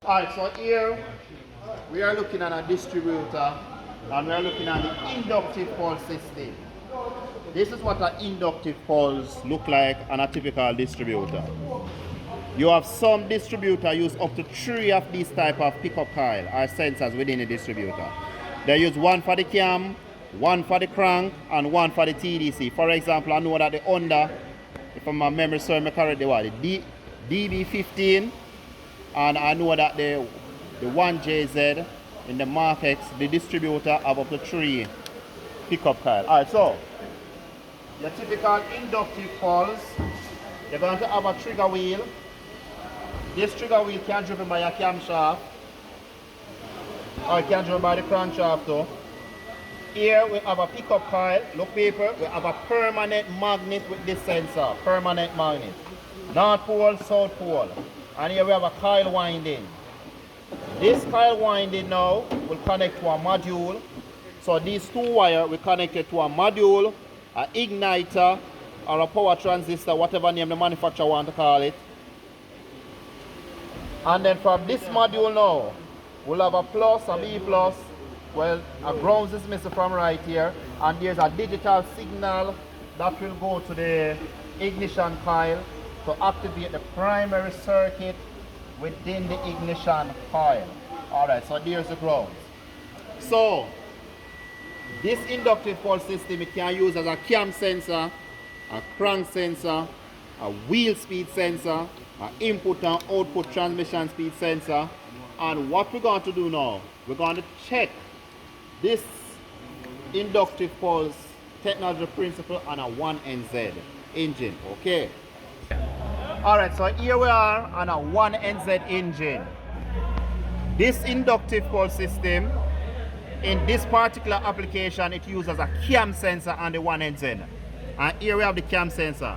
Alright, so here we are looking at a distributor and we are looking at the inductive pulse system. This is what an inductive pulse look like on a typical distributor. You have some distributor use up to 3 of these type of pickup coil or sensors within the distributor. They use one for the cam, one for the crank, and one for the TDC. For example, I know that the Honda, if my memory serves me correctly, the DB15, and I know that the 1JZ in the Mark X, the distributor have up to 3 pickup coil. Alright, so your typical inductive pulse, you're going to have a trigger wheel. This trigger wheel can be driven by a camshaft, or it can be driven by the crankshaft too. Here we have a pickup coil, look paper, we have a permanent magnet with this sensor, permanent magnet. North pole, south pole. And here we have a coil winding. This coil winding now will connect to a module. So these 2 wires will connect it to a module, an igniter, or a power transistor, whatever name the manufacturer want to call it. And then from this module now, we'll have a plus, a B plus. Well, a ground is missing from right here. And there's a digital signal that will go to the ignition coil to activate the primary circuit within the ignition coil. Alright, so there's the ground. So, this inductive pulse system it can use as a cam sensor, a crank sensor, a wheel speed sensor, an input and output transmission speed sensor. And what we're going to do now, we're going to check this inductive pulse technology principle on a 1NZ engine, okay? Alright, so here we are on a 1NZ engine. This inductive pulse system, in this particular application, it uses a cam sensor on the 1NZ. And here we have the cam sensor.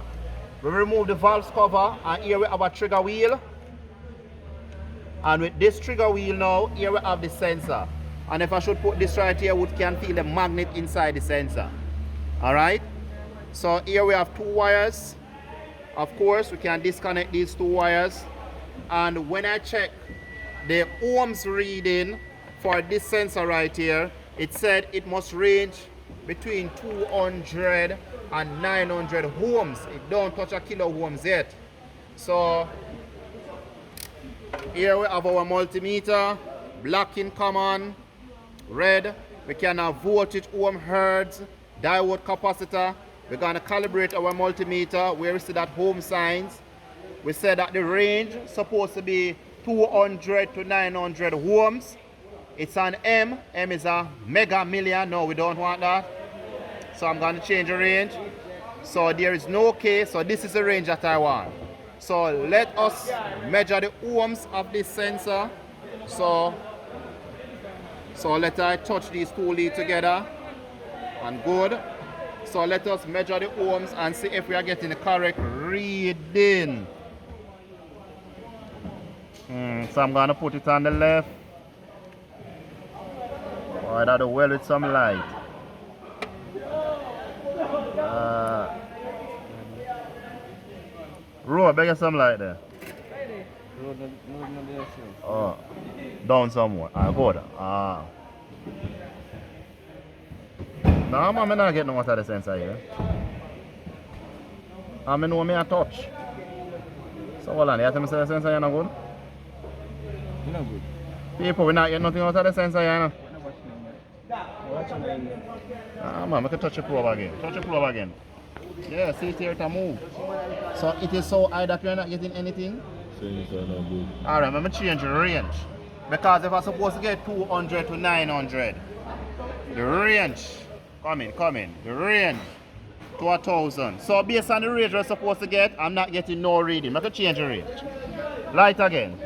We remove the valve cover, and here we have a trigger wheel. And with this trigger wheel now, here we have the sensor. And if I should put this right here, we can feel the magnet inside the sensor. Alright? So here we have 2 wires. Of course, we can disconnect these 2 wires. And when I check the ohms reading for this sensor right here, it said it must range between 200 and 900 ohms. It don't touch a kilo ohms yet. So here we have our multimeter, black in common, red. We can have voltage, ohm, hertz, diode, capacitor. We're going to calibrate our multimeter where we see that ohm signs. We said that the range is supposed to be 200 to 900 ohms. It's an M. M is a mega million. No, we don't want that. So I'm going to change the range. So there is no K. So this is the range that I want. So let us measure the ohms of this sensor. So let us touch these 2 leads together. And good. So let us measure the ohms and see if we are getting the correct reading. So I'm going to put it on the left. Or that well with some light. Road, beg some light there. Oh, down somewhere. Good. No, man, I'm not getting no water the sensor here. I know me a touch. So hold on, you have to say the sensor here not good? It's not good. People, we not getting nothing out of the sensor here, no? Man, I can touch the probe again. Touch the probe again. Yeah, see it here to move. So it is so high that we are not getting anything? Sensor not good. Alright, I'm going to change the range. Because if I'm supposed to get 200 to 900, the range, come in, the range to 1,000. So based on the range we're supposed to get, I'm not getting no reading. I can change the range. Light again.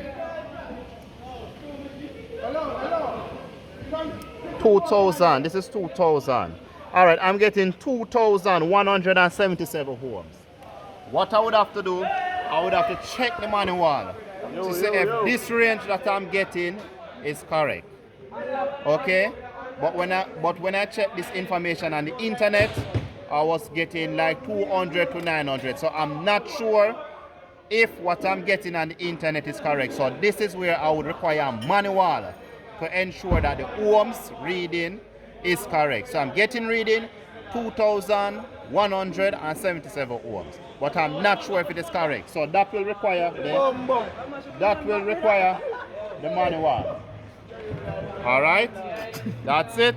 2,000. This is 2,000. Alright, I'm getting 2,177 ohms. What I would have to do, I would have to check the manual to see if this range that I'm getting is correct. Okay? But when I check this information on the internet, I was getting like 200 to 900. So I'm not sure if what I'm getting on the internet is correct. So this is where I would require a manual to ensure that the ohms reading is correct. So I'm getting reading 2,177 ohms, but I'm not sure if it is correct. So that will require the manual. All right, that's it.